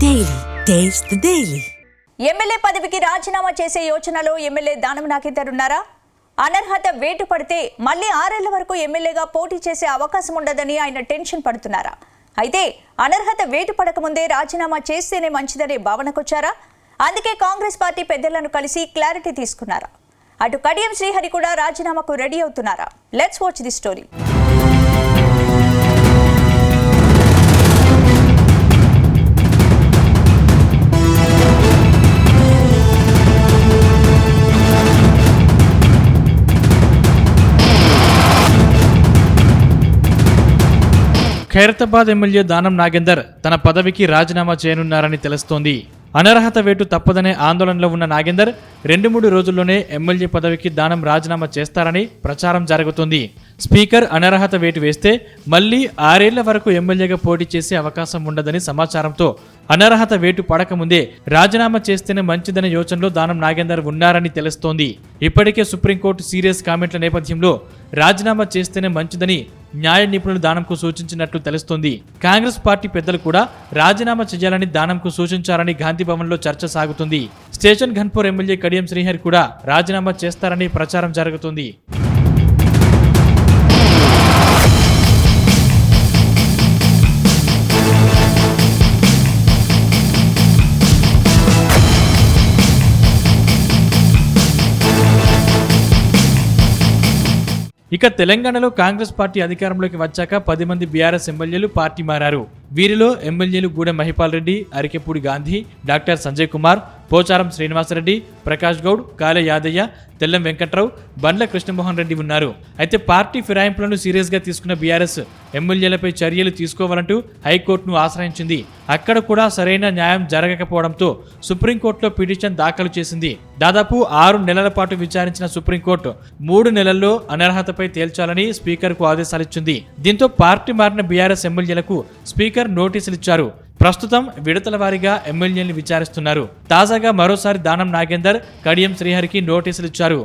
Daily. Taste the Daily. MLA పదవికి రాజీనామా చేసే యోచనలో ఎమ్మెల్యే దానం నాగేందర్ ఉన్నారా? అనర్హత వేటు పడితే మళ్ళీ 6 ఏళ్ల వరకు ఎమ్మెల్యేగా పోటీ చేసే అవకాశం ఉండదని ఆయన టెన్షన్ పడుతున్నారా? అయితే అనర్హత వేటు పడకముందే రాజీనామా చేస్తేనే మంచిదనే భావనకొచ్చారా? అందుకే కాంగ్రెస్ పార్టీ పెద్దలను కలిసి క్లారిటీ తీసుకున్నారా? అటు కడియం శ్రీహరి కూడా రాజీనామాకు రెడీ అవుతున్నారా? Let's watch the story. Khairatabad MLA Danam Nagender తన పదవికి రాజీనామా చేయనున్నారని తెలుస్తోంది. అనర్హత వేటు తప్పదనే ఆందోళనలో ఉన్న నాగేందర్ 2-3 రోజుల్లోనే ఎమ్మెల్యే పదవికి దానం రాజీనామా చేస్తారని ప్రచారం జరుగుతుంది. స్పీకర్ అనర్హత వేటు వేస్తే మళ్లీ 6 ఏళ్ల వరకు ఎమ్మెల్యేగా పోటీ చేసే అవకాశం ఉండదని సమాచారంతో అనర్హత వేటు పడకముందే రాజీనామా చేస్తేనే మంచిదనే యోచనలో దానం నాగేందర్ ఉన్నారని తెలుస్తోంది. ఇప్పటికే సుప్రీంకోర్టు సీరియస్ కామెంట్ల నేపథ్యంలో రాజీనామా చేస్తేనే మంచిదని న్యాయ నిపుణులు దానంకు సూచించినట్లు తెలుస్తోంది. కాంగ్రెస్ పార్టీ పెద్దలు కూడా రాజీనామా చేయాలని దానంకు సూచించారని గాంధీభవన్లో చర్చ సాగుతుంది. స్టేషన్ ఘన్పూర్ ఎమ్మెల్యే కడియం శ్రీహరి కూడా రాజీనామా చేస్తారని ప్రచారం జరుగుతుంది. ఇక తెలంగాణలో కాంగ్రెస్ పార్టీ అధికారంలోకి వచ్చాక 10 మంది బీఆర్ఎస్ ఎమ్మెల్యేలు పార్టీ మారారు. వీరిలో ఎమ్మెల్యేలు గూడెం మహిపాల్ రెడ్డి, అరికెపూడి గాంధీ, డాక్టర్ సంజయ్ కుమార్, పోచారం శ్రీనివాసరెడ్డి, ప్రకాష్ గౌడ్, కాలే యాదయ్య, తెల్లం వెంకట్రావు, బండ్ల కృష్ణమోహన్ రెడ్డి ఉన్నారు. అయితే పార్టీ ఫిరాయింపులను సీరియస్ గా తీసుకున్న బీఆర్ఎస్ ఎమ్మెల్యేలపై చర్యలు తీసుకోవాలంటూ హైకోర్టును ఆశ్రయించింది. అక్కడ కూడా సరైన న్యాయం జరగకపోవడంతో సుప్రీంకోర్టులో పిటిషన్ దాఖలు చేసింది. దాదాపు 6 నెలల పాటు విచారించిన సుప్రీంకోర్టు 3 నెలల్లో అనర్హతపై తేల్చాలని స్పీకర్కు ఆదేశాలిచ్చింది. దీంతో పార్టీ మారిన బీఆర్ఎస్ ఎమ్మెల్యేలకు స్పీకర్ నోటీసులు ఇచ్చారు. ప్రస్తుతం విడతల వారీగా ఎమ్మెల్యేలను విచారిస్తున్నారు. తాజాగా మరోసారి దానం నాగేందర్, కడియం శ్రీహరికి నోటీసులు ఇచ్చారు.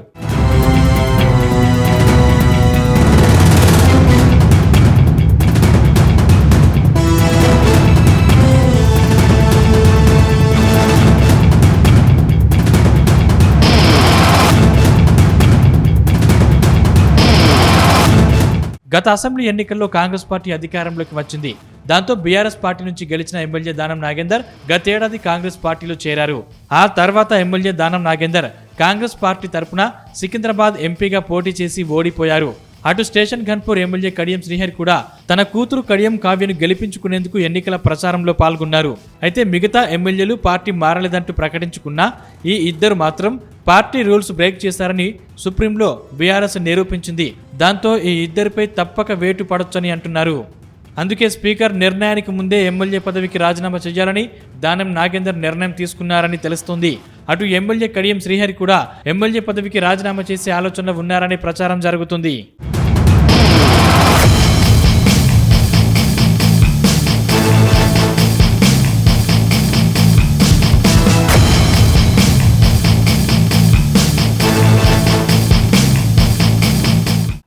గత అసెంబ్లీ ఎన్నికల్లో కాంగ్రెస్ పార్టీ అధికారంలోకి వచ్చింది. దాంతో బీఆర్ఎస్ పార్టీ నుంచి గెలిచిన ఎమ్మెల్యే దానం నాగేందర్ గతేడాది కాంగ్రెస్ పార్టీలో చేరారు. ఆ తర్వాత ఎమ్మెల్యే దానం నాగేందర్ కాంగ్రెస్ పార్టీ తరపున సికింద్రాబాద్ ఎంపీగా పోటీ చేసి ఓడిపోయారు. అటు స్టేషన్ ఘన్పూర్ ఎమ్మెల్యే కడియం శ్రీహరి కూడా తన కూతురు కడియం కావ్యను గెలిపించుకునేందుకు ఎన్నికల ప్రచారంలో పాల్గొన్నారు. అయితే మిగతా ఎమ్మెల్యేలు పార్టీ మారలేదంటూ ప్రకటించుకున్నా ఈ ఇద్దరు మాత్రం పార్టీ రూల్స్ బ్రేక్ చేశారని సుప్రీంలో బీఆర్ఎస్ నిరూపించింది. దాంతో ఈ ఇద్దరిపై తప్పక వేటు పడొచ్చని అంటున్నారు. అందుకే స్పీకర్ నిర్ణయానికి ముందే ఎమ్మెల్యే పదవికి రాజీనామా చేయాలని దానం నాగేందర్ నిర్ణయం తీసుకున్నారని తెలుస్తోంది. అటు ఎమ్మెల్యే కడియం శ్రీహరి కూడా ఎమ్మెల్యే పదవికి రాజీనామా చేసే ఆలోచనలో ఉన్నారని ప్రచారం జరుగుతుంది.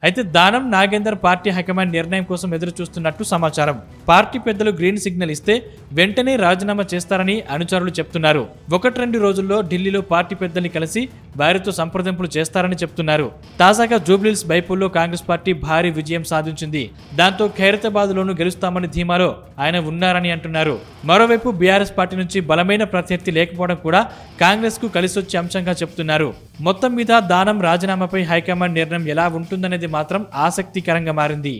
అయితే దానం నాగేందర్ పార్టీ హైకమాండ్ నిర్ణయం కోసం ఎదురు చూస్తున్నట్టు సమాచారం. పార్టీ పెద్దలు గ్రీన్ సిగ్నల్ ఇస్తే వెంటనే రాజీనామా చేస్తారని అనుచరులు చెప్తున్నారు. 1-2 రోజుల్లో ఢిల్లీలో పార్టీ పెద్దల్ని కలిసి వారితో సంప్రదింపులు చేస్తారని చెప్తున్నారు. తాజాగా జూబ్లీహిల్స్ బైపోల్లో కాంగ్రెస్ పార్టీ భారీ విజయం సాధించింది. దాంతో ఖైరతాబాద్లోనూ గెలుస్తామని ధీమాలో ఆయన ఉన్నారని అంటున్నారు. మరోవైపు బీఆర్ఎస్ పార్టీ నుంచి బలమైన ప్రత్యర్థి లేకపోవడం కూడా కాంగ్రెస్ కు కలిసొచ్చే అంశంగా చెప్తున్నారు. మొత్తం మీద దానం రాజీనామాపై హైకమాండ్ నిర్ణయం ఎలా ఉంటుందనేది మాత్రం ఆసక్తికరంగా మారింది.